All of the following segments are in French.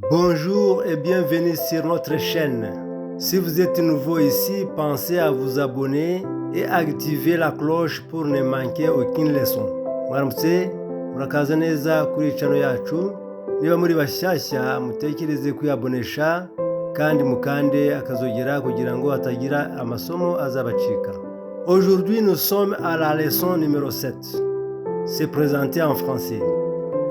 Bonjour et bienvenue sur notre chaîne. Si vous êtes nouveau ici, pensez à vous abonner et activer la cloche pour ne manquer aucune leçon. Mwaramutse, murakaza neza kuri channel yacu. Niba muri bashyashya mutekereze kwiyabonesha kandi mukande akazogera kugira ngo hatagira amasomo azabacika. Aujourd'hui, nous sommes à la leçon numéro 7. C'est présenté en français.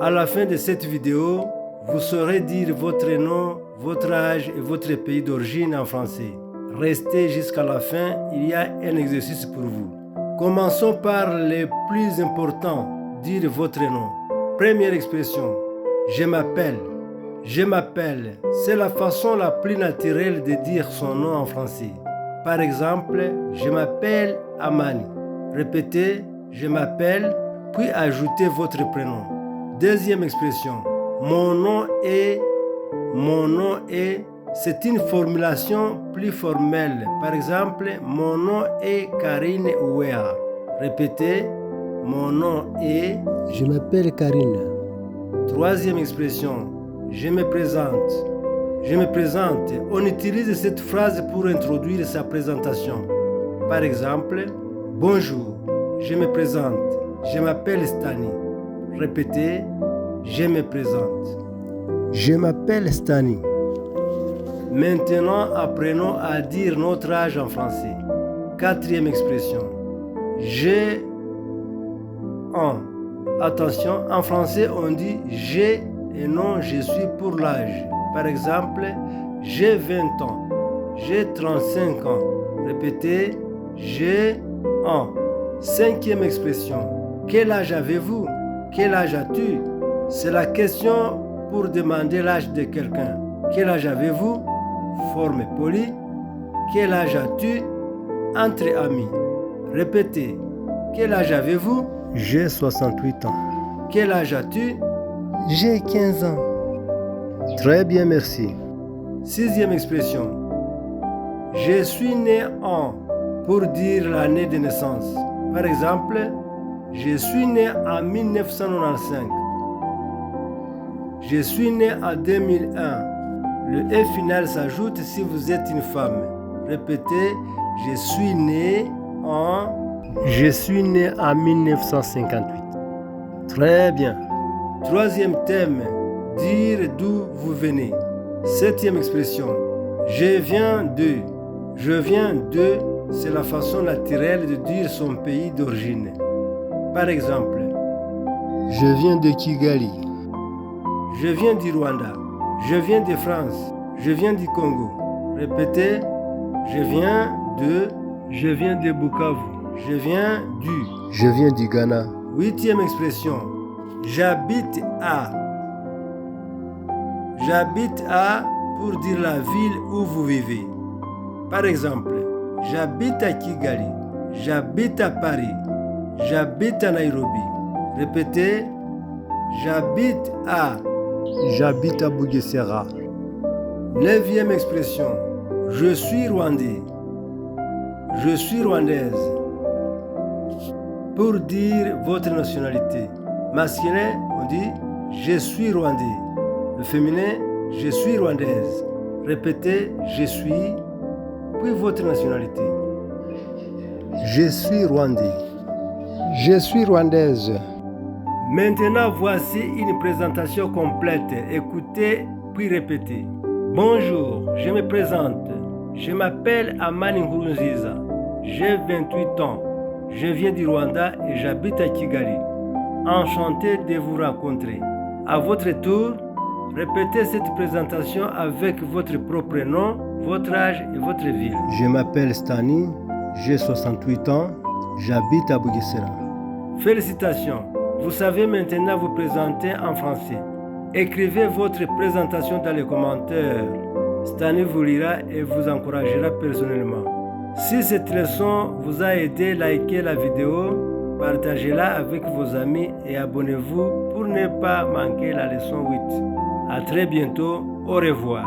À la fin de cette vidéo, vous saurez dire votre nom, votre âge et votre pays d'origine en français. Restez jusqu'à la fin, il y a un exercice pour vous. Commençons par le plus important, dire votre nom. Première expression, je m'appelle. Je m'appelle, c'est la façon la plus naturelle de dire son nom en français. Par exemple, je m'appelle Amani. Répétez, je m'appelle, puis ajoutez votre prénom. Deuxième expression, mon nom est, c'est une formulation plus formelle. Par exemple, mon nom est Karine Ouéa. Répétez, mon nom est, Je m'appelle Karine. Troisième expression, je me présente. Je me présente. On utilise cette phrase pour introduire sa présentation. Par exemple, bonjour, je me présente. Je m'appelle Stani. Répétez, je me présente. Je m'appelle Stani. Maintenant, apprenons à dire notre âge en français. Quatrième expression. J'ai un. Attention, en français, on dit j'ai et non je suis pour l'âge. Par exemple, j'ai 20 ans. J'ai 35 ans. Répétez, j'ai un. Cinquième expression. Quel âge avez-vous? Quel âge as-tu? C'est la question pour demander l'âge de quelqu'un. Quel âge avez-vous? Forme polie. Quel âge as-tu? Entre amis. Répétez. Quel âge avez-vous? J'ai 68 ans. Quel âge as-tu? J'ai 15 ans. Très bien, merci. Sixième expression. Je suis né en pour dire l'année de naissance. Par exemple, je suis né en 1995. Je suis né en 2001. Le « et » final s'ajoute si vous êtes une femme. Répétez, je suis né en 1958. Très bien. Troisième thème, dire d'où vous venez. Septième expression, je viens de. Je viens de, c'est la façon naturelle de dire son pays d'origine. Par exemple, Je viens de Kigali. je viens du Rwanda. Je viens de France. Je viens du Congo. Répétez, je viens de Bukavu. Je viens du. Je viens du Ghana. Huitième expression, j'habite à. J'habite à pour dire la ville où vous vivez. Par exemple, j'habite à Kigali. J'habite à Paris. J'habite à Nairobi. Répétez, j'habite à. J'habite à Bugesera. Neuvième expression, je suis rwandais. Je suis rwandaise. Pour dire votre nationalité. Masculin, on dit je suis rwandais. Le féminin, je suis rwandaise. Répétez, je suis, puis votre nationalité. Je suis rwandais. Je suis rwandaise. Maintenant, voici une présentation complète. Écoutez, puis répétez. Bonjour, je me présente. Je m'appelle Amani Nkurunziza. J'ai 28 ans. Je viens du Rwanda et j'habite à Kigali. Enchanté de vous rencontrer. À votre tour, répétez cette présentation avec votre propre nom, votre âge et votre ville. Je m'appelle Stani. J'ai 68 ans. J'habite à Bugesera. Félicitations, vous savez maintenant vous présenter en français. Écrivez votre présentation dans les commentaires. Stani vous lira et vous encouragera personnellement. Si cette leçon vous a aidé, likez la vidéo, partagez-la avec vos amis et abonnez-vous pour ne pas manquer la leçon 8. À très bientôt, au revoir.